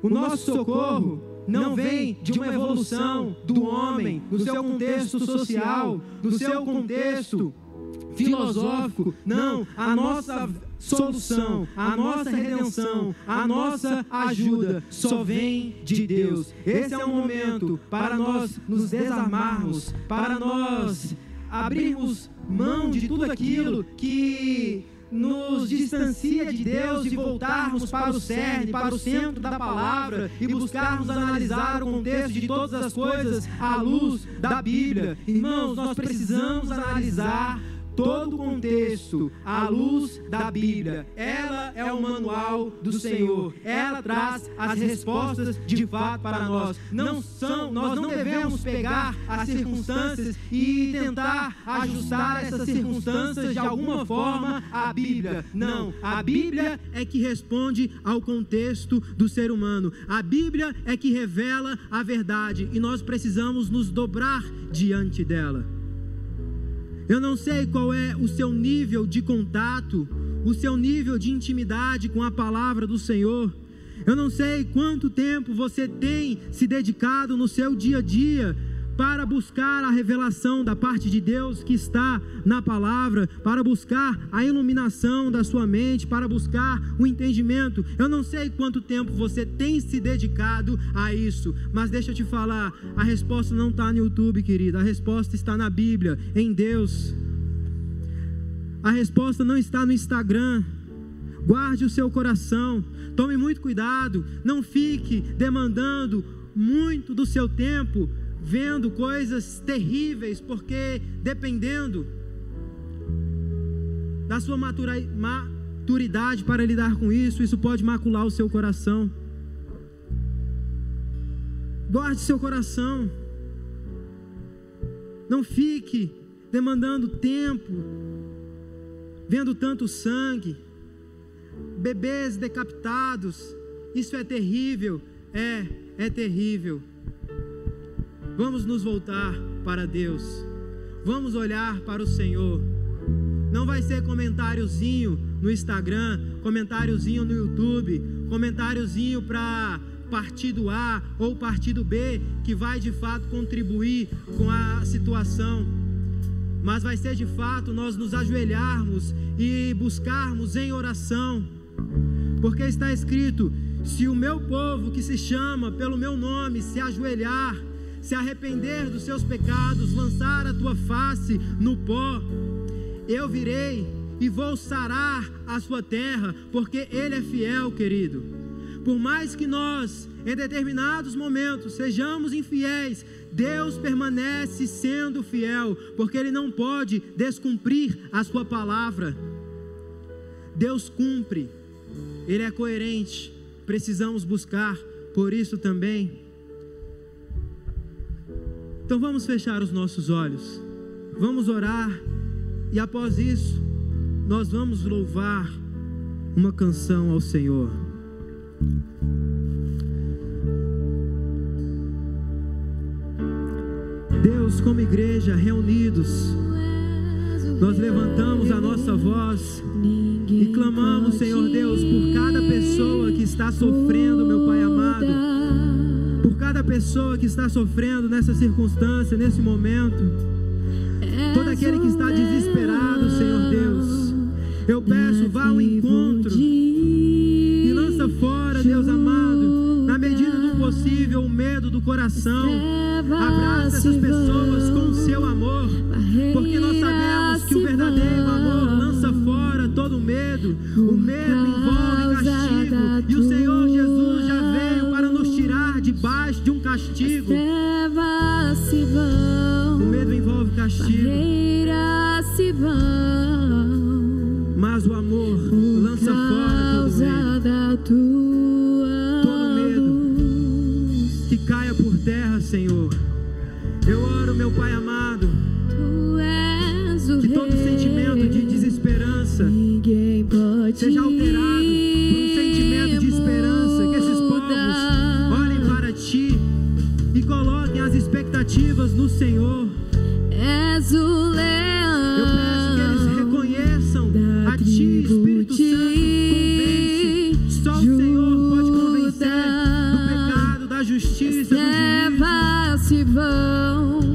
O nosso socorro não vem de uma evolução do homem, do seu contexto social, do seu contexto filosófico. Não, a nossa solução, a nossa redenção, a nossa ajuda só vem de Deus. Esse é um momento para nós nos desarmarmos, para nós abrirmos mão de tudo aquilo que nos distancia de Deus e voltarmos para o cerne, para o centro da palavra e buscarmos analisar o contexto de todas as coisas à luz da Bíblia. Irmãos, nós precisamos analisar todo o contexto à luz da Bíblia. Ela é o manual do Senhor. Ela traz as respostas de fato para nós. Nós não devemos pegar as circunstâncias e tentar ajustar essas circunstâncias de alguma forma à Bíblia. Não, a Bíblia é que responde ao contexto do ser humano. A Bíblia é que revela a verdade e nós precisamos nos dobrar diante dela. Eu não sei qual é o seu nível de contato, o seu nível de intimidade com a palavra do Senhor. Eu não sei quanto tempo você tem se dedicado no seu dia a dia para buscar a revelação da parte de Deus que está na palavra, para buscar a iluminação da sua mente, para buscar o entendimento. Eu não sei quanto tempo você tem se dedicado a isso, mas deixa eu te falar, a resposta não está no YouTube, querido, a resposta está na Bíblia, em Deus. A resposta não está no Instagram. Guarde o seu coração, tome muito cuidado, não fique demandando muito do seu tempo, vendo coisas terríveis, porque dependendo da sua maturidade para lidar com isso, isso pode macular o seu coração. Guarde seu coração, não fique demandando tempo, vendo tanto sangue, bebês decapitados. Isso é terrível, é terrível. Vamos nos voltar para Deus, vamos olhar para o Senhor. Não vai ser comentáriozinho no Instagram, comentáriozinho no YouTube, comentáriozinho para partido A ou partido B que vai de fato contribuir com a situação, mas vai ser de fato nós nos ajoelharmos e buscarmos em oração, porque está escrito: se o meu povo que se chama pelo meu nome se ajoelhar, se arrepender dos seus pecados, lançar a tua face no pó, eu virei e vou sarar a sua terra, porque Ele é fiel, querido. Por mais que nós, em determinados momentos, sejamos infiéis, Deus permanece sendo fiel, porque Ele não pode descumprir a sua palavra. Deus cumpre, Ele é coerente, precisamos buscar por isso também. Então vamos fechar os nossos olhos, vamos orar, e após isso, nós vamos louvar uma canção ao Senhor. Deus, como igreja, reunidos, nós levantamos a nossa voz e clamamos, Senhor Deus, por cada pessoa que está sofrendo, meu Pai amado, por cada pessoa que está sofrendo nessa circunstância, nesse momento, todo aquele que está desesperado, Senhor Deus, eu peço, vá ao encontro e lança fora, Deus amado, na medida do possível, o medo do coração. Abraça essas pessoas com o seu amor, porque nós sabemos que o verdadeiro amor lança fora todo o medo. O medo envolve castigo, e o Senhor Jesus já veio para nos tirar debaixo de um castigo. O medo envolve castigo, mas o amor lança fora todo medo. Que caia por terra, Senhor. Eu oro, meu Pai amado, que todo sentimento de desesperança seja alterado por um sentimento de esperança, que esses povos olhem para Ti e coloquem as expectativas no Senhor. Eu peço que eles reconheçam a Ti, Espírito Santo, convence. Só o Senhor pode convencer do pecado, da justiça, do juízo.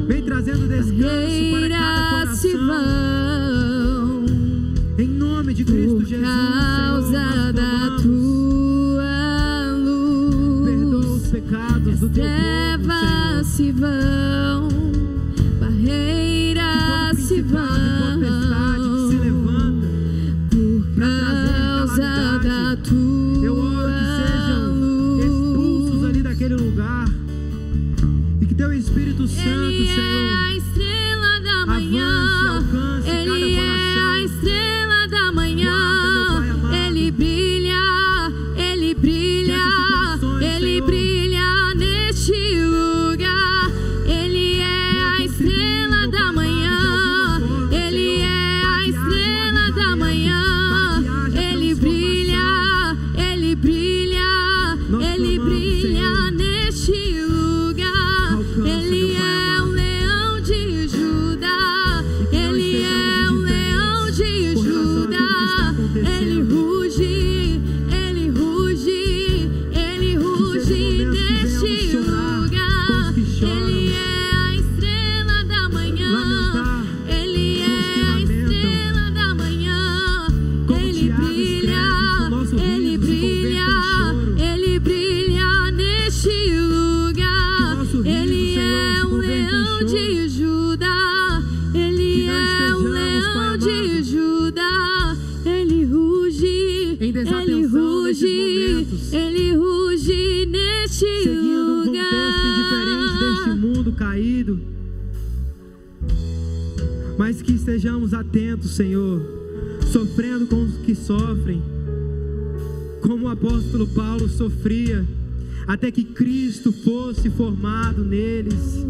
Vem trazendo descanso para cada coração. Em nome de Cristo Jesus, Senhor, nós clamamos. Perdoa os pecados do Teu povo, Senhor. Barreiras se vão que se levanta para trazer calamidade. Eu oro que sejam expulsos ali daquele lugar, e que Teu Espírito Santo, Ele Senhor, é a estrela da avance, manhã. alcance Ele cada coração. atentos, Ele ruge neste seguindo um lugar. contexto indiferente deste mundo caído, mas que estejamos atentos, Senhor, sofrendo com os que sofrem, como o apóstolo Paulo sofria, até que Cristo fosse formado neles,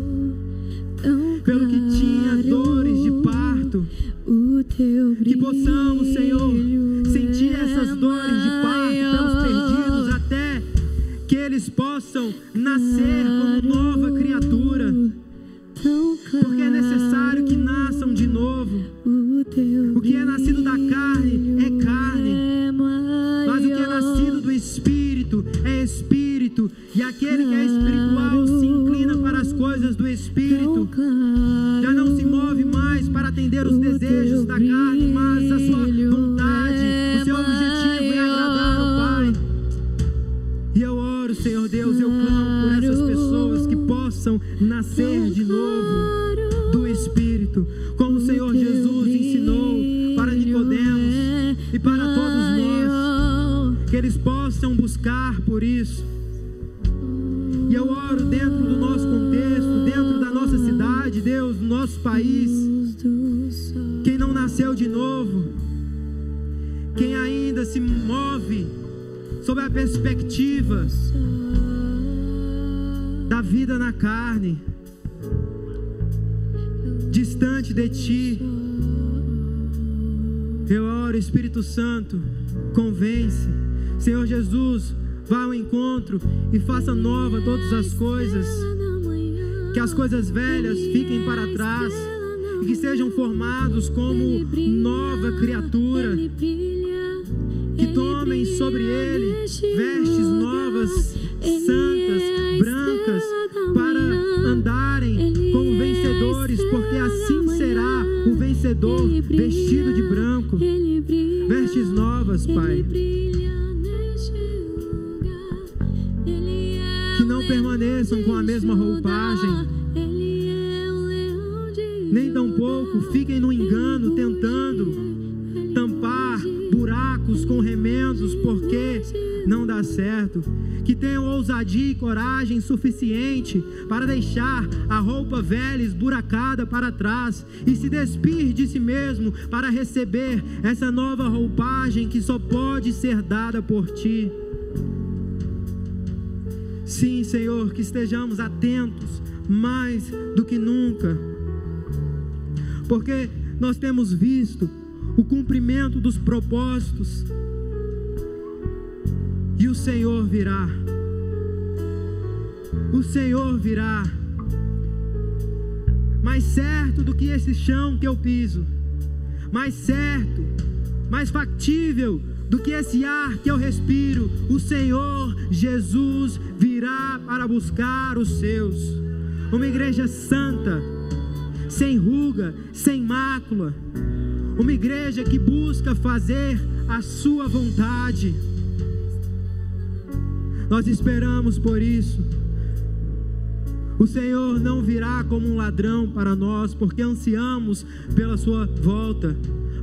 pelo que tinha dores de parto, que possamos, Senhor, sentir essas dores de parto pelos perdidos, até que eles possam nascer como nova criatura, porque é necessário que nasçam de novo. O que é nascido da carne é carne, mas o que é nascido do Espírito é Espírito, e aquele que é espiritual se inclina para as coisas do Espírito, já não se move mais para atender os desejos da carne, mas a sua vontade, o seu objetivo é agradar o Pai. E eu oro, Senhor Deus, eu clamo por essas pessoas que possam nascer de novo do Espírito, como o Senhor Jesus ensinou para Nicodemos e para todos nós, que eles possam buscar por isso. E eu oro dentro do nosso contexto, dentro da nossa cidade, Deus, do nosso país, quem não nasceu de novo, quem ainda se move sob a perspectiva da vida na carne, distante de Ti, eu oro, Espírito Santo, convence. Senhor Jesus, vá ao encontro e faça nova todas as coisas, que as coisas velhas fiquem para trás e que sejam formados como nova criatura, que tomem sobre ele vestes novas, santas, brancas, para andarem como vencedores, porque assim será o vencedor vestido de branco, vestes novas, Pai. Que não permaneçam com a mesma roupagem, nem tampouco fiquem no engano tentando tampar buracos com remendos, porque não dá certo. Que tenham ousadia e coragem suficiente para deixar a roupa velha esburacada para trás e se despir de si mesmo para receber essa nova roupagem que só pode ser dada por Ti. Sim, Senhor, que estejamos atentos mais do que nunca, porque nós temos visto o cumprimento dos propósitos, e o Senhor virá. O Senhor virá. Mais certo do que esse chão que eu piso, mais certo, mais factível do que esse ar que eu respiro, o Senhor Jesus virá para buscar os seus. Uma igreja santa, sem ruga, sem mácula, uma igreja que busca fazer a sua vontade. Nós esperamos por isso. O Senhor não virá como um ladrão para nós, porque ansiamos pela sua volta,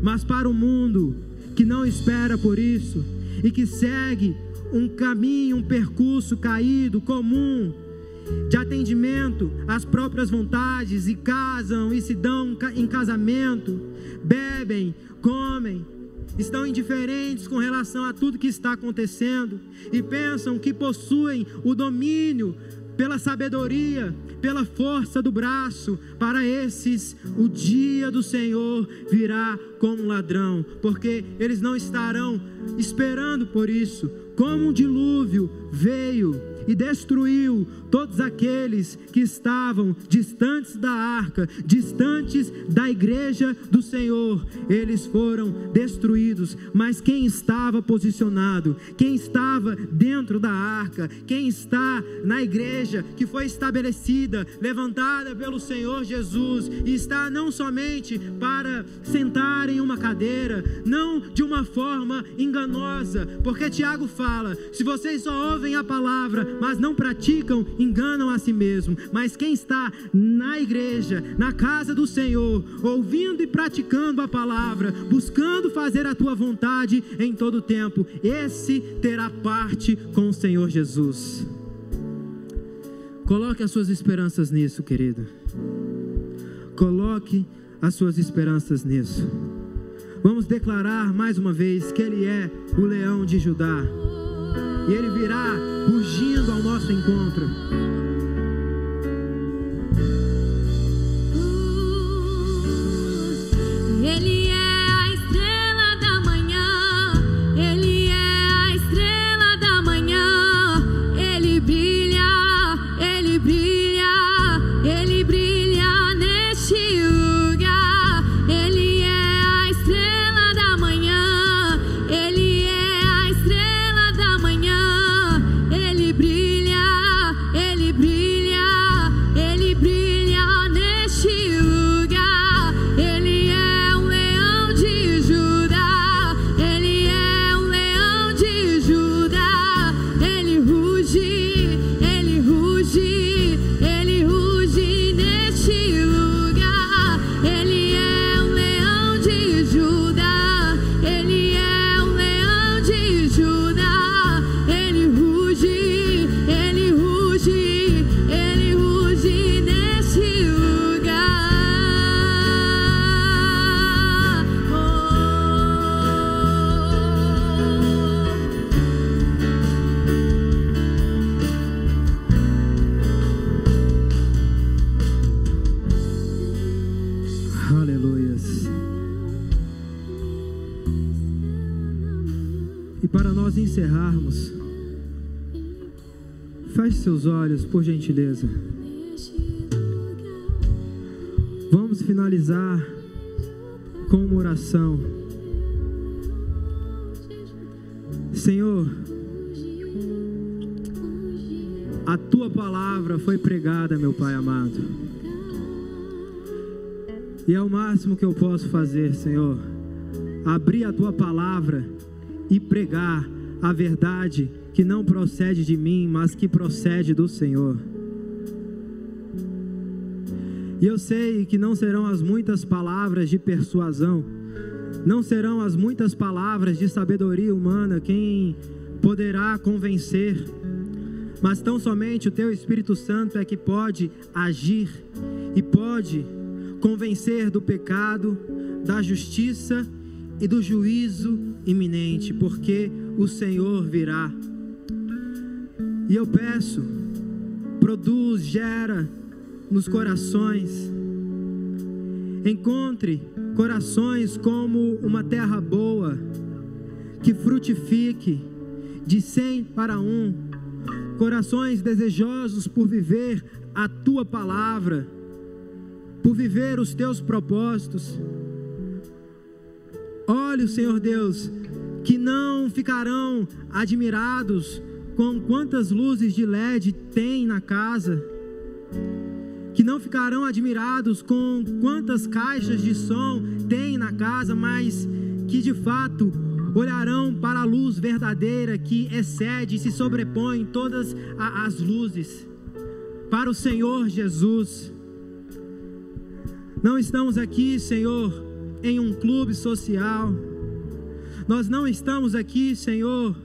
mas para o mundo que não espera por isso e que segue um caminho, um percurso caído, comum, de atendimento às próprias vontades, e casam e se dão em casamento, bebem, comem, estão indiferentes com relação a tudo que está acontecendo e pensam que possuem o domínio pela sabedoria, pela força do braço. Para esses, o dia do Senhor virá como um ladrão, porque eles não estarão esperando por isso. Como um dilúvio veio e destruiu todos aqueles que estavam distantes da arca, distantes da igreja do Senhor, eles foram destruídos. Mas quem estava posicionado, quem estava dentro da arca, quem está na igreja que foi estabelecida, levantada pelo Senhor Jesus, e está não somente para sentar sentar em uma cadeira, não de uma forma enganosa, porque Tiago fala: se vocês só ouvem a palavra, mas não praticam, enganam a si mesmo. Mas quem está na igreja, na casa do Senhor, ouvindo e praticando a palavra, buscando fazer a tua vontade em todo tempo, esse terá parte com o Senhor Jesus. Coloque as suas esperanças nisso, querido. Coloque as suas esperanças nisso. Vamos declarar mais uma vez que Ele é o leão de Judá, e Ele virá rugindo ao nosso encontro. Ele é a estrela da manhã, Ele é a estrela da manhã, Ele brilha, Ele brilha, Ele brilha neste lugar. Ele é a estrela da manhã, Ele é a estrela da manhã, Ele brilha, Ele brilha, Ele brilha neste lugar. Ele é um leão de Judá, Ele é um leão de Judá. Ele ruge, Ele ruge, Ele ruge neste lugar. Ele é um leão de Judá, Ele é um leão de Judá. Ele ruge, Ele ruge, Ele ruge neste lugar. Aleluias. E para nós encerrarmos, feche seus olhos, por gentileza. Vamos finalizar com uma oração. Senhor, a Tua palavra foi pregada, meu Pai amado, e é o máximo que eu posso fazer, Senhor, abrir a Tua palavra e pregar a verdade que não procede de mim, mas que procede do Senhor. E eu sei que não serão as muitas palavras de persuasão, não serão as muitas palavras de sabedoria humana quem poderá convencer, mas tão somente o Teu Espírito Santo é que pode agir e pode convencer do pecado, da justiça e do juízo iminente, porque o Senhor virá. E eu peço, produz, gera nos corações, encontre corações como uma terra boa, que frutifique de 100 para 1, corações desejosos por viver a Tua palavra, por viver os Teus propósitos. Olha, Senhor Deus, que não ficarão admirados com quantas luzes de LED tem na casa, que não ficarão admirados com quantas caixas de som tem na casa, mas que de fato olharão para a luz verdadeira que excede e se sobrepõe todas as luzes, para o Senhor Jesus. Não estamos aqui, Senhor, em um clube social. Nós não estamos aqui, Senhor,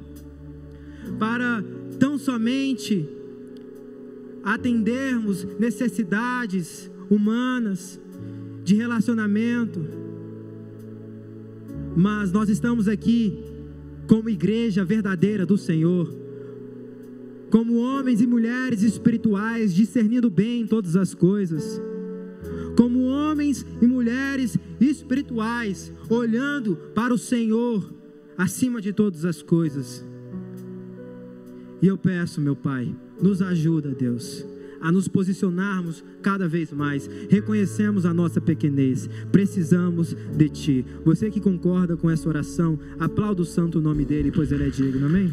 para tão somente atendermos necessidades humanas de relacionamento, mas nós estamos aqui como igreja verdadeira do Senhor, como homens e mulheres espirituais, discernindo bem todas as coisas, como homens e mulheres espirituais, olhando para o Senhor acima de todas as coisas. E eu peço, meu Pai, nos ajuda, Deus, a nos posicionarmos cada vez mais. Reconhecemos a nossa pequenez, precisamos de Ti. Você que concorda com essa oração, aplauda o santo nome dEle, pois Ele é digno, amém?